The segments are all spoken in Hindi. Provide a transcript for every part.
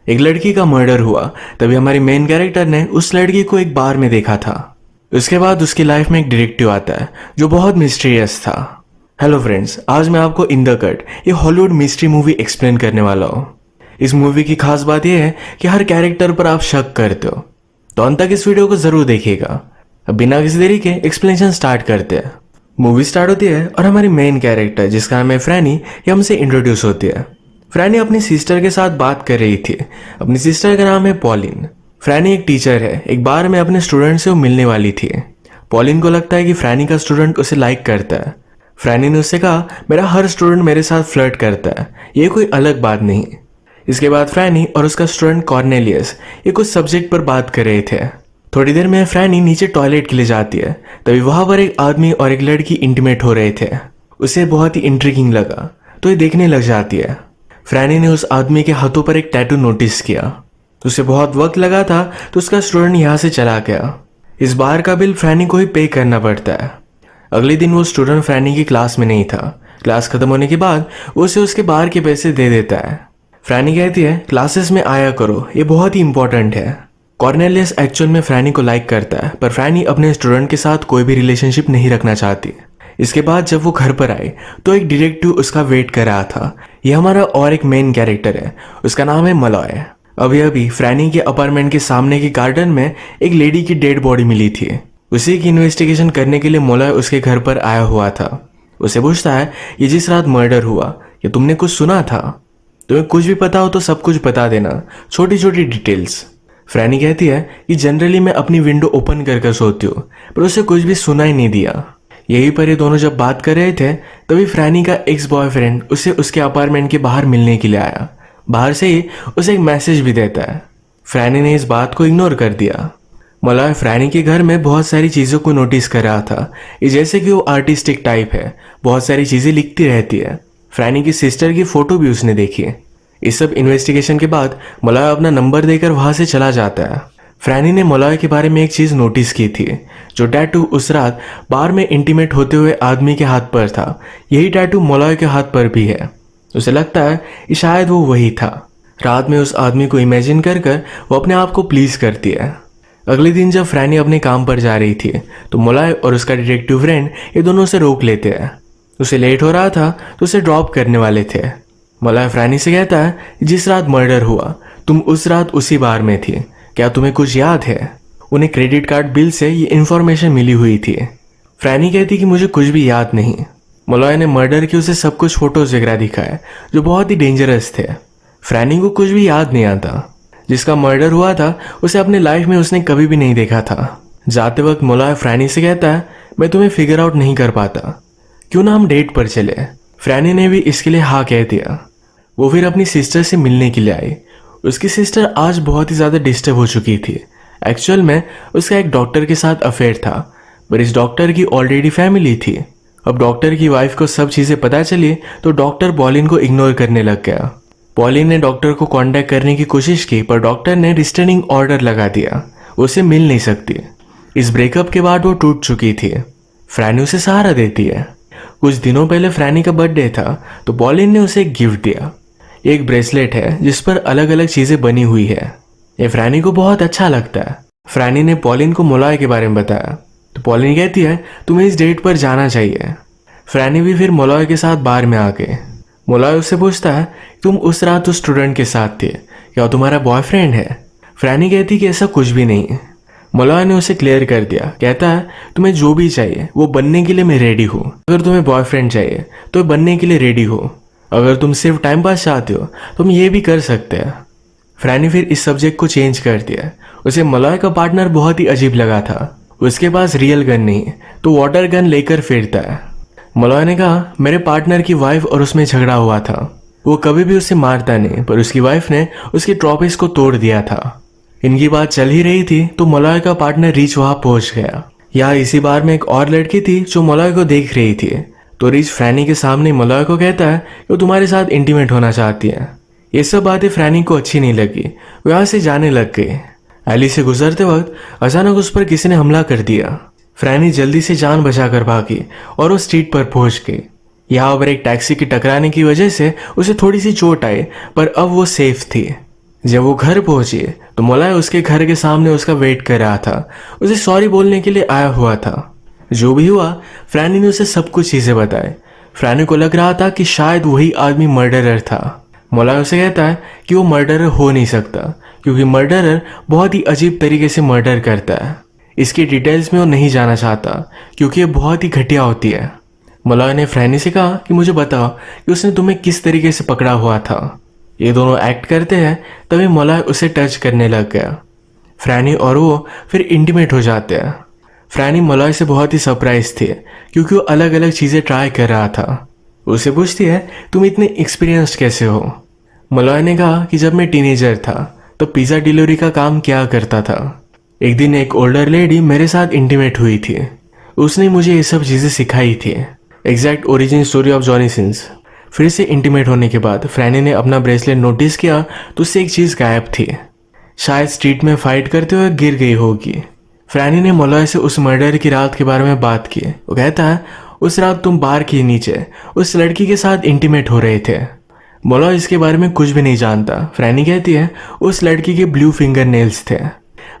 एक लड़की का मर्डर हुआ। तभी हमारी मेन कैरेक्टर ने उस लड़की को एक बार में देखा था। उसके बाद उसकी लाइफ में एक डिटेक्टिव आता है जो बहुत मिस्टीरियस था। हेलो फ्रेंड्स, आज मैं आपको इन द कट ये हॉलीवुड मिस्ट्री मूवी एक्सप्लेन करने वाला हूँ। इस मूवी की खास बात यह है कि हर कैरेक्टर पर आप शक करते हो, तो अंत तक इस वीडियो को जरूर देखिएगा। अब बिना किसी देरी के एक्सप्लेनेशन स्टार्ट करते हैं। मूवी स्टार्ट होती है और हमारी मेन कैरेक्टर जिसका नाम है फ्रैनी, ये हमसे इंट्रोड्यूस होती है। फ्रैनी अपनी सिस्टर के साथ बात कर रही थी। अपनी सिस्टर का नाम है पॉलिन। फ्रैनी एक टीचर है। एक बार में अपने स्टूडेंट से वो मिलने वाली थी। पॉलिन को लगता है कि फ्रैनी का स्टूडेंट उसे लाइक करता है। फ्रैनी ने उससे कहा, मेरा हर स्टूडेंट मेरे साथ फ्लर्ट करता है, ये कोई अलग बात नहीं। इसके बाद फ्रैनी और उसका स्टूडेंट कॉर्नेलियस ये कुछ सब्जेक्ट पर बात कर रहे थे। थोड़ी देर में फ्रैनी नीचे टॉयलेट के लिए जाती है। तभी वहां पर एक आदमी और एक लड़की इंटीमेट हो रहे थे। उसे बहुत ही इंट्रिगिंग लगा तो ये देखने लग जाती है। फ्रैनी ने उस आदमी के हाथों पर एक टैटू नोटिस किया। तो उसे बहुत वक्त लगा था तो उसका स्टूडेंट यहाँ से चला गया। इस बार का बिल फ्रैनी को ही पे करना पड़ता है। अगले दिन वो स्टूडेंट फ्रैनी की क्लास में नहीं था। क्लास खत्म होने के बाद वो उसे उसके बाहर के पैसे दे देता है। फ्रैनी कहती है, क्लासेस में आया करो, ये बहुत ही इंपॉर्टेंट है। कॉर्नेलियस एक्चुअल में फ्रैनी को लाइक करता है, पर फ्रैनी अपने स्टूडेंट के साथ कोई भी रिलेशनशिप नहीं रखना चाहती। इसके बाद जब वो घर पर आई तो एक डिटेक्टिव उसका वेट कर रहा था। यह हमारा और एक मेन कैरेक्टर है, उसका नाम है मलॉय। अभी फ्रैनी के अपार्टमेंट के सामने के गार्डन में एक लेडी की डेड बॉडी मिली थी। उसी की इन्वेस्टिगेशन करने के लिए मलॉय उसके घर पर आया हुआ था। उसे पूछता है, ये जिस रात मर्डर हुआ, ये तुमने कुछ सुना था? तुम्हें कुछ भी पता हो तो सब कुछ बता देना, छोटी छोटी डिटेल्स। फ्रैनी कहती है कि जनरली मैं अपनी विंडो ओपन कर सोती हूँ, पर उसे कुछ भी सुना ही नहीं दिया। यहीं पर ये दोनों जब बात कर रहे थे तभी फ्रैनी का एक्स बॉयफ्रेंड उसे उसके अपार्टमेंट के बाहर मिलने के लिए आया। बाहर से ही उसे एक मैसेज भी देता है। फ्रैनी ने इस बात को इग्नोर कर दिया। मलॉय फ्रैनी के घर में बहुत सारी चीज़ों को नोटिस कर रहा था। ये जैसे कि वो आर्टिस्टिक टाइप है, बहुत सारी चीज़ें लिखती रहती है। फ्रैनी की सिस्टर की फोटो भी उसने देखी है। इस सब इन्वेस्टिगेशन के बाद मलॉय अपना नंबर देकर वहां से चला जाता है। फ्रैनी ने मलॉय के बारे में एक चीज नोटिस की थी, जो टैटू उस रात बार में इंटीमेट होते हुए आदमी के हाथ पर था। यही टैटू मलॉय के हाथ पर भी है। उसे लगता है कि शायद वो वही था। रात में उस आदमी को इमेजिन कर वो अपने आप को प्लीज करती है। अगले दिन जब फ्रैनी अपने काम पर जा रही थी तो मलॉय और उसका डिटेक्टिव फ्रेंड ये दोनों उसे रोक लेते हैं। उसे लेट हो रहा था तो उसे ड्रॉप करने वाले थे। मलॉय फ्रैनी से कहता है, जिस रात मर्डर हुआ तुम उस रात उसी बार में थी, क्या तुम्हें कुछ याद है? उन्हें क्रेडिट कार्ड बिल से ये इन्फॉर्मेशन मिली हुई थी। फ्रैनी कहती कि मुझे कुछ भी याद नहीं। मलॉय ने मर्डर की उसे सब कुछ फोटोज वगैरह दिखाए जो बहुत ही डेंजरस थे। फ्रैनी को कुछ भी याद नहीं आता। जिसका मर्डर हुआ था उसे अपने लाइफ में उसने कभी भी नहीं देखा था। जाते वक्त मलॉय फ्रैनी से कहता है, मैं तुम्हें फिगर आउट नहीं कर पाता, क्यों ना हम डेट पर चले? फ्रैनी ने भी इसके लिए हाँ कह दिया। वो फिर अपनी सिस्टर से मिलने के लिए आई। उसकी सिस्टर आज बहुत ही ज़्यादा डिस्टर्ब हो चुकी थी। एक्चुअल में उसका एक डॉक्टर के साथ अफेयर था, पर इस डॉक्टर की ऑलरेडी फैमिली थी। अब डॉक्टर की वाइफ को सब चीज़ें पता चली तो डॉक्टर पॉलिन को इग्नोर करने लग गया। पॉलिन ने डॉक्टर को कांटेक्ट करने की कोशिश की, पर डॉक्टर ने रिस्ट्रेनिंग ऑर्डर लगा दिया, उसे मिल नहीं सकती। इस ब्रेकअप के बाद वो टूट चुकी थी। फ्रैनी उसे सहारा देती है। कुछ दिनों पहले फ्रैनी का बर्थडे था तो पॉलिन ने उसे एक गिफ्ट दिया। एक ब्रेसलेट है जिस पर अलग अलग चीजें बनी हुई है। ये फ्रैनी को बहुत अच्छा लगता है। फ्रैनी ने पॉलिन को मलॉय के बारे में बताया तो पॉलिन कहती है, तुम्हें इस डेट पर जाना चाहिए। फ्रैनी भी फिर मलॉय के साथ बार में आ गए। मलॉय उससे पूछता है, तुम उस रात उस स्टूडेंट के साथ थे, क्या तुम्हारा बॉयफ्रेंड है? फ्रैनी कहती कि ऐसा कुछ भी नहीं है। मलॉय ने उसे क्लियर कर दिया। कहता है, तुम्हें जो भी चाहिए वो बनने के लिए मैं रेडी हूँ। अगर तुम्हें बॉयफ्रेंड चाहिए तो बनने के लिए रेडी हो। अगर तुम सिर्फ टाइम पास चाहते हो तो तुम ये भी कर सकते हैं। फ्रैनी फिर इस सब्जेक्ट को चेंज कर दिया। उसे मलॉय का पार्टनर बहुत ही अजीब लगा था। उसके पास रियल गन नहीं तो वाटर गन लेकर फिरता है। मलॉय ने कहा, मेरे पार्टनर की वाइफ और उसमें झगड़ा हुआ था। वो कभी भी उसे मारता नहीं, पर उसकी वाइफ ने उसकी ट्रॉफीज को तोड़ दिया था। इनकी बात चल ही रही थी तो मलॉय का पार्टनर रिच वहां पहुंच गया। यहाँ इसी बार में एक और लड़की थी जो मलॉय को देख रही थी। तो रिच फ्रैनी के सामने मलॉय को कहता है कि वो तुम्हारे साथ इंटीमेट होना चाहती है। ये सब बातें फ्रैनी को अच्छी नहीं लगी। वो यहाँ से जाने लग गई। एली से गुजरते वक्त अचानक उस पर किसी ने हमला कर दिया। फ्रैनी जल्दी से जान बचाकर भागी और वो स्ट्रीट पर पहुंच गई। यहाँ पर एक टैक्सी की टकराने की वजह से उसे थोड़ी सी चोट आई, पर अब वो सेफ थी। जब वो घर पहुंची तो मोलाय उसके घर के सामने उसका वेट कर रहा था, उसे सॉरी बोलने के लिए आया हुआ था। जो भी हुआ, फ्रैनी ने उसे सब कुछ चीजें बताई। फ्रैनी को लग रहा था कि शायद वही आदमी मर्डरर था। मोलाय उसे कहता है कि वो मर्डरर हो नहीं सकता, क्योंकि मर्डरर बहुत ही अजीब तरीके से मर्डर करता है। इसकी डिटेल्स में वो नहीं जाना चाहता, क्योंकि ये बहुत ही घटिया होती है। मोलाय ने फ्रैनी से कहा कि मुझे बताओ कि उसने तुम्हें किस तरीके से पकड़ा हुआ था। ये दोनों एक्ट करते हैं, तभी मोलाय उसे टच करने लग गया। फ्रैनी और वो फिर इंटीमेट हो जाते हैं। फ्रैनी मोलाय से बहुत ही सरप्राइज थी, क्योंकि वो अलग अलग चीज़ें ट्राई कर रहा था। उसे पूछती है, तुम इतने एक्सपीरियंस्ड कैसे हो? मोलाय ने कहा कि जब मैं टीनेजर था तो पिज़्ज़ा डिलीवरी का काम किया करता था। एक दिन एक ओल्डर लेडी मेरे साथ इंटीमेट हुई थी। उसने मुझे ये सब चीज़ें सिखाई थी। Exact origin story of Johnny Sins. फिर से इंटीमेट होने के बाद फ्रैनी ने अपना ब्रेसलेट नोटिस किया तो उससे एक चीज़ गायब थी। शायद स्ट्रीट में फाइट करते हुए गिर गई होगी। फ्रैनी ने मोलाय से उस मर्डर की रात के बारे में बात की। वो कहता है, उस रात तुम बार के नीचे उस लड़की के साथ इंटीमेट हो रहे थे। मोलाय इसके बारे में कुछ भी नहीं जानता। फ्रैनी कहती है, उस लड़की के ब्लू फिंगर नेल्स थे।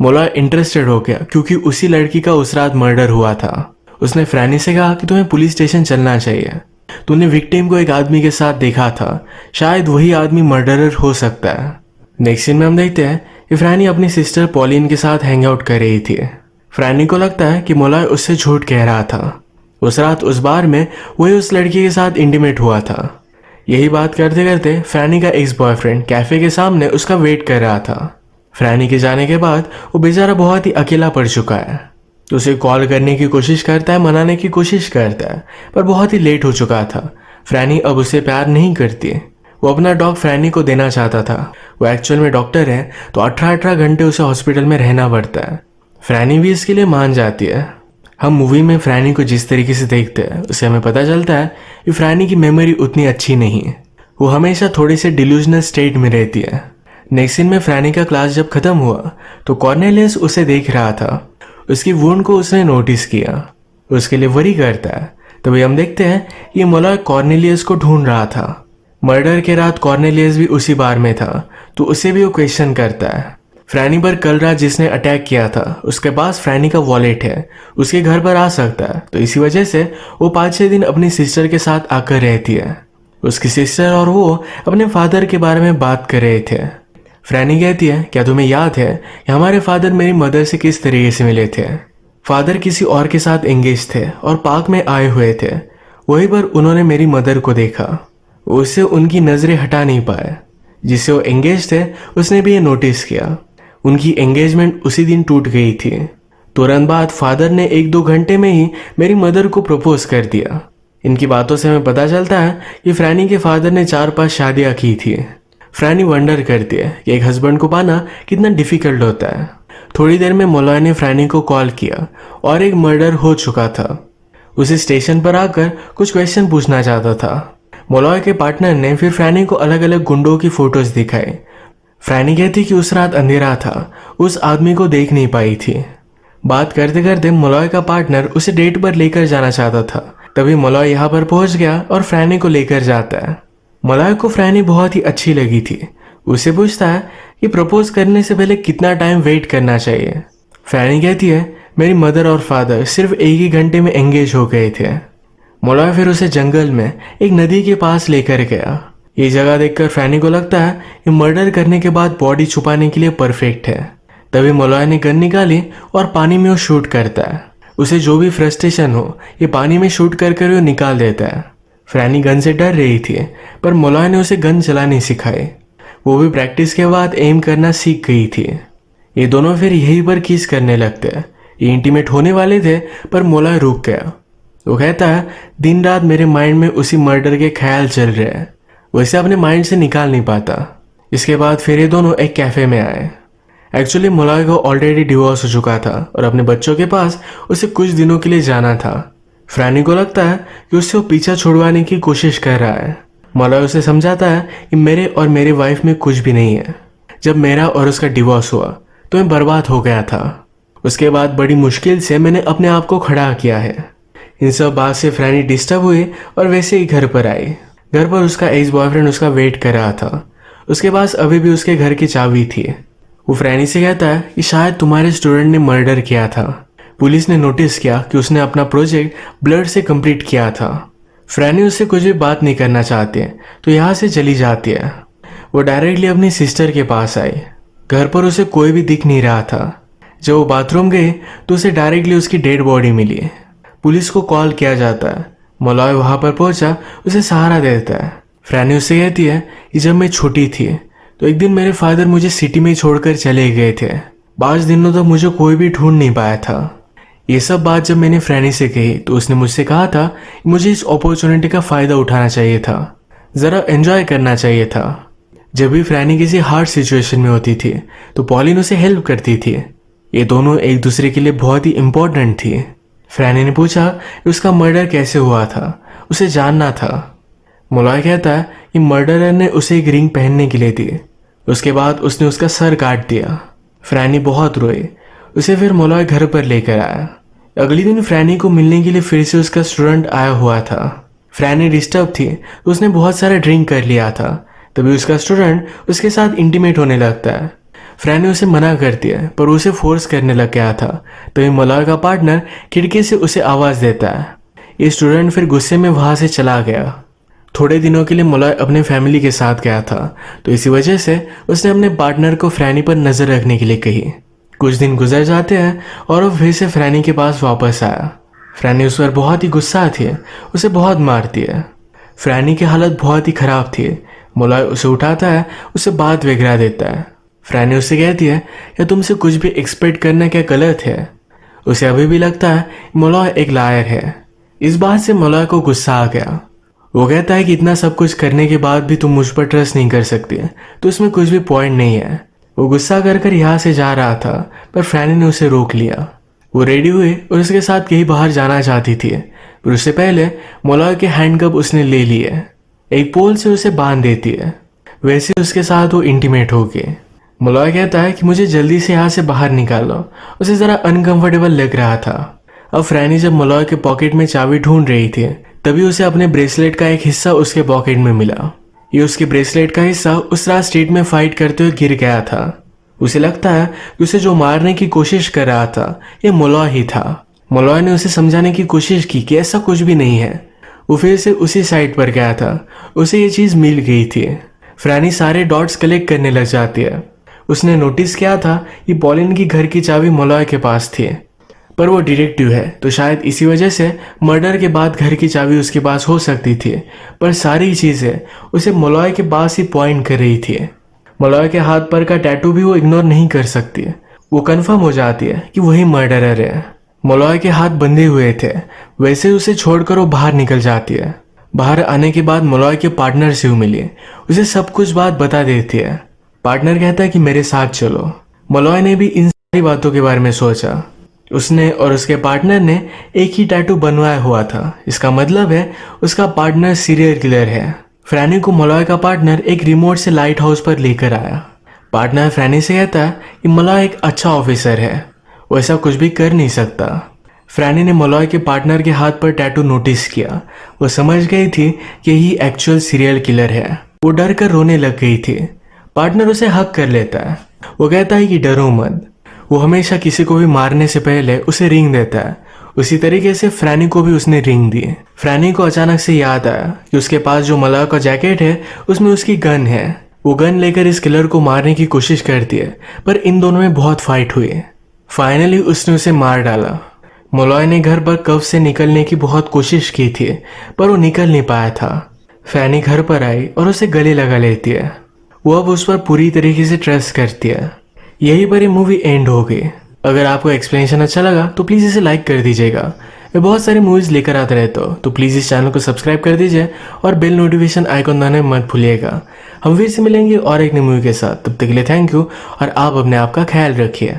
मोलाय इंटरेस्टेड हो गया, क्योंकि उसी लड़की का उस रात मर्डर हुआ था। उसने फ्रैनी से कहा कि तुम्हें पुलिस स्टेशन चलना चाहिए। तूने विक्टिम को एक आदमी के साथ देखा था, शायद वही आदमी मर्डरर हो सकता है। नेक्स्ट सीन में हम देखते हैं कि फ्रैनी अपनी सिस्टर पॉलिन के साथ हैंग आउट कर रही थी। फ्रैनी को लगता है कि मोलाय उससे झूठ कह रहा था। उस रात उस बार में वही उस लड़की के साथ इंटीमेट हुआ था। यही बात करते करते फ्रैनी का एक्स बॉयफ्रेंड कैफे के सामने उसका वेट कर रहा था। फ्रैनी के जाने के बाद वो बेचारा बहुत ही अकेला पड़ चुका है। उसे कॉल करने की कोशिश करता है, मनाने की कोशिश करता है, पर बहुत ही लेट हो चुका था। फ्रैनी अब उसे प्यार नहीं करती। वो अपना डॉग फ्रैनी को देना चाहता था। वो एक्चुअल में डॉक्टर है, तो 18 घंटे उसे हॉस्पिटल में रहना पड़ता है। फ्रैनी भी इसके लिए मान जाती है। हम मूवी में फ्रैनी को जिस तरीके से देखते हैं उससे हमें पता चलता है कि फ्रैनी की मेमोरी उतनी अच्छी नहीं है। वो हमेशा थोड़ी सी डिल्यूजनल स्टेट में रहती है। नेक्स्ट सीन में फ्रैनी का क्लास जब खत्म हुआ तो कॉर्नेलियस उसे देख रहा था। उसकी वुंड को उसने नोटिस किया, उसके लिए वरी करता है। तभी हम देखते हैं ये मोलाय कॉर्नेलियस को ढूंढ रहा था। मर्डर के रात कॉर्नेलियस भी उसी बार में था, तो उसे भी वो क्वेश्चन करता है। फ्रैनी पर कल रात जिसने अटैक किया था उसके पास फ्रैनी का वॉलेट है, उसके घर पर आ सकता है। तो इसी वजह से वो 5-6 दिन अपनी सिस्टर के साथ आकर रहती है। उसकी सिस्टर और वो अपने फादर के बारे में बात कर रहे थे। फ्रैनी कहती है, क्या तुम्हें याद है कि हमारे फादर मेरी मदर से किस तरीके से मिले थे? फादर किसी और के साथ एंगेज थे और पार्क में आए हुए थे। वहीं पर उन्होंने मेरी मदर को देखा। उससे उनकी नज़रें हटा नहीं पाए। जिससे वो एंगेज थे उसने भी ये नोटिस किया। उनकी एंगेजमेंट उसी दिन टूट गई थी। तुरंत बाद फादर ने 1-2 घंटे में ही मेरी मदर को प्रपोज कर दिया। इनकी बातों से हमें पता चलता है कि फ्रैनी के फादर ने 4-5 शादियाँ की थी। फ्रैनी वंडर करती है कि एक हस्बैंड को पाना कितना डिफिकल्ट होता है। थोड़ी देर में मोलाय ने फ्रैनी को कॉल किया और एक मर्डर हो चुका था। उसे स्टेशन पर आकर कुछ क्वेश्चन पूछना चाहता था। मोलाय के पार्टनर ने फिर फ्रैनी को अलग अलग गुंडों की फोटोज दिखाई। फ्रैनी कहती कि उस रात अंधेरा था, उस आदमी को देख नहीं पाई थी। बात करते करते मोलाय का पार्टनर उसे डेट पर लेकर जाना चाहता था। तभी मोलाय यहाँ पर पहुंच गया और फ्रैनी को लेकर जाता है। मोलाय को फ्रैनी बहुत ही अच्छी लगी थी। उसे पूछता है कि प्रपोज करने से पहले कितना टाइम वेट करना चाहिए। फ्रैनी कहती है, मेरी मदर और फादर सिर्फ 1 ही घंटे में एंगेज हो गए थे। मोलाय फिर उसे जंगल में एक नदी के पास लेकर गया। ये जगह देखकर फ्रैनी को लगता है कि मर्डर करने के बाद बॉडी छुपाने के लिए परफेक्ट है। तभी मोलाय ने गन निकाली और पानी में वो शूट करता है। उसे जो भी फ्रस्ट्रेशन हो ये पानी में शूट कर कर वो निकाल देता है। फ्रैनी गन से डर रही थी, पर मोलाय ने उसे गन चलानी सिखाई। वो भी प्रैक्टिस के बाद एम करना सीख गई थी। ये दोनों फिर यहीं पर किस करने लगते हैं। ये इंटीमेट होने वाले थे, पर मोलाय रुक गया। वो कहता है, दिन रात मेरे माइंड में उसी मर्डर के ख्याल चल रहे हैं, वैसे अपने माइंड से निकाल नहीं पाता। इसके बाद फिर ये दोनों एक कैफे में आए। एक्चुअली मोलाय को ऑलरेडी डिवोर्स हो चुका था और अपने बच्चों के पास उसे कुछ दिनों के लिए जाना था। फ्रैनी को लगता है कि उससे वो पीछा छुड़वाने की कोशिश कर रहा है। मोलाय उसे समझाता है कि मेरे और मेरी वाइफ में कुछ भी नहीं है। जब मेरा और उसका डिवोर्स हुआ तो मैं बर्बाद हो गया था। उसके बाद बड़ी मुश्किल से मैंने अपने आप को खड़ा किया है। इन सब बात से फ्रैनी डिस्टर्ब हुई और वैसे ही घर पर आई। घर पर उसका एक्स बॉयफ्रेंड उसका वेट कर रहा था। उसके पास अभी भी उसके घर की चाबी थी। वो फ्रैनी से कहता है कि शायद तुम्हारे स्टूडेंट ने मर्डर किया था। पुलिस ने नोटिस किया कि उसने अपना प्रोजेक्ट ब्लड से कंप्लीट किया था। फ्रैनी उससे कुछ भी बात नहीं करना चाहती है तो यहाँ से चली जाती है। वो डायरेक्टली अपनी सिस्टर के पास आई। घर पर उसे कोई भी दिख नहीं रहा था। जब वो बाथरूम गई तो उसे डायरेक्टली उसकी डेड बॉडी मिली। पुलिस को कॉल किया जाता है। मॉलॉय वहां पर पहुंचा उसे सहारा देता है। फ्रैनी उससे कहती है कि जब मैं छोटी थी तो एक दिन मेरे फादर मुझे सिटी में छोड़कर चले गए थे। 5 दिनों तक मुझे कोई भी ढूंढ नहीं पाया था। ये सब बात जब मैंने फ्रैनी से कही तो उसने मुझसे कहा था कि मुझे इस अपॉर्चुनिटी का फायदा उठाना चाहिए था, जरा एंजॉय करना चाहिए था। जब भी फ्रैनी किसी हार्ड सिचुएशन में होती थी तो पॉलिन उसे हेल्प करती थी। ये दोनों एक दूसरे के लिए बहुत ही इम्पोर्टेंट थी। फ्रैनी ने पूछा कि उसका मर्डर कैसे हुआ था, उसे जानना था। मॉलॉय कहता है कि मर्डरर ने उसे एक रिंग पहनने के लिए दी। उसके बाद उसने उसका सर काट दिया। फ्रैनी बहुत रोई। उसे फिर मॉलॉय घर पर लेकर आया। अगले दिन फ्रैनी को मिलने के लिए फिर से उसका स्टूडेंट आया हुआ था। फ्रैनी डिस्टर्ब थी तो उसने बहुत सारा ड्रिंक कर लिया था। तभी उसका स्टूडेंट उसके साथ इंटीमेट होने लगता है। फ्रैनी उसे मना करती है पर उसे फोर्स करने लग गया था। तभी मॉलॉय का पार्टनर खिड़की से उसे आवाज देता है। ये स्टूडेंट फिर गुस्से में वहां से चला गया। थोड़े दिनों के लिए मॉलॉय अपने फैमिली के साथ गया था तो इसी वजह से उसने अपने पार्टनर को फ्रैनी पर नजर रखने के लिए कही। कुछ दिन गुजर जाते हैं और वो फिर से फ्रैनी के पास वापस आया। फ्रैनी उस पर बहुत ही गुस्सा थी, उसे बहुत मारती है। फ्रैनी की हालत बहुत ही खराब थी। मॉलॉय उसे उठाता है, उसे बात वगैरह देता है। फ्रैनी उससे कहती है कि तुमसे कुछ भी एक्सपेक्ट करना क्या गलत है। उसे अभी भी लगता है मॉलॉय एक लायर है। इस बात से मॉलॉय को गुस्सा आ गया। वो कहता है कि इतना सब कुछ करने के बाद भी तुम मुझ पर ट्रस्ट नहीं कर सकती तो इसमें कुछ भी पॉइंट नहीं है। वो गुस्सा कर यहाँ से जा रहा था पर फ्रैनी ने उसे रोक लिया। वो रेडी हुई और उसके साथ कहीं बाहर जाना चाहती थी पर उससे पहले मॉलॉय के हैंडकप उसने ले लिए। एक पोल से उसे बांध देती है। वैसे उसके साथ वो इंटीमेट हो गए। मॉलॉय कहता है कि मुझे जल्दी से यहाँ से बाहर निकालो। उसे जरा अनकंफर्टेबल लग रहा था। अब फ्रैनी जब मॉलॉय के पॉकेट में चाबी ढूंढ रही थी तभी उसे अपने ब्रेसलेट का एक हिस्सा उसके पॉकेट में मिला। ये उसके ब्रेसलेट का हिस्सा उस रात स्ट्रीट में फाइट करते हुए गिर गया था। उसे लगता है कि उसे जो मारने की कोशिश कर रहा था ये मॉलॉय ही था। मॉलॉय ने उसे समझाने की कोशिश की कि ऐसा कुछ भी नहीं है। वो फिर से उसी साइड पर गया था। उसे ये चीज मिल गई थी। फ्रैनी सारे डॉट्स कलेक्ट करने लग जाती है। उसने नोटिस किया था कि पॉलिन की घर की चाबी मॉलॉय के पास थी पर वो डिटेक्टिव है तो शायद इसी वजह से मर्डर के बाद घर की चाबी उसके पास हो सकती थी। पर सारी चीजें उसे मॉलॉय के पास ही पॉइंट कर रही थी। मॉलॉय के हाथ पर का टैटू भी वो इग्नोर नहीं कर सकती। वो कंफर्म हो जाती है कि वही मर्डरर है। मॉलॉय के हाथ बंधे हुए थे, वैसे उसे छोड़कर वो बाहर निकल जाती है। बाहर आने के बाद मॉलॉय के पार्टनर से वो मिली। उसे सब कुछ बात बता देती है। पार्टनर कहता है कि मेरे साथ चलो। मॉलॉय ने भी इन सारी बातों के बारे में सोचा। उसने और उसके पार्टनर ने एक ही टैटू बनवाया हुआ था। इसका मतलब है उसका पार्टनर सीरियल किलर है। फ्रैनी को मॉलॉय का पार्टनर एक रिमोट से लाइट हाउस पर लेकर आया। पार्टनर फ्रैनी से कहता है कि मॉलॉय एक अच्छा ऑफिसर है, वो ऐसा कुछ भी कर नहीं सकता। फ्रैनी ने मॉलॉय के पार्टनर के हाथ पर टैटू नोटिस किया। वो समझ गई थी कि यही एक्चुअल सीरियल किलर है। वो डर कर रोने लग गई थी। पार्टनर उसे हक कर लेता है। वो कहता है कि डरो मत। वो हमेशा किसी को भी मारने से पहले उसे रिंग देता है। उसी तरीके से फ्रैनी को भी उसने रिंग दी। फ्रैनी को अचानक से याद आया कि उसके पास जो मॉलॉय का जैकेट है उसमें उसकी गन है। वो गन लेकर इस किलर को मारने की कोशिश करती है पर इन दोनों में बहुत फाइट हुई। फाइनली उसने उसे मार डाला। मॉलॉय ने घर पर कफ से निकलने की बहुत कोशिश की थी पर वो निकल नहीं पाया था। फ्रैनी घर पर आई और उसे गले लगा लेती है। वो अब उस पर पूरी तरीके से ट्रस्ट करती है। यही पर ये मूवी एंड हो गई। अगर आपको एक्सप्लेनेशन अच्छा लगा तो प्लीज़ इसे लाइक कर दीजिएगा। मैं बहुत सारी मूवीज़ लेकर आता रहता हूँ तो प्लीज़ इस चैनल को सब्सक्राइब कर दीजिए और बेल नोटिफिकेशन आइकॉन दबाना मत भूलिएगा। हम फिर से मिलेंगे और एक नई मूवी के साथ। तब तक के लिए थैंक यू और आप अपने आप का ख्याल रखिए।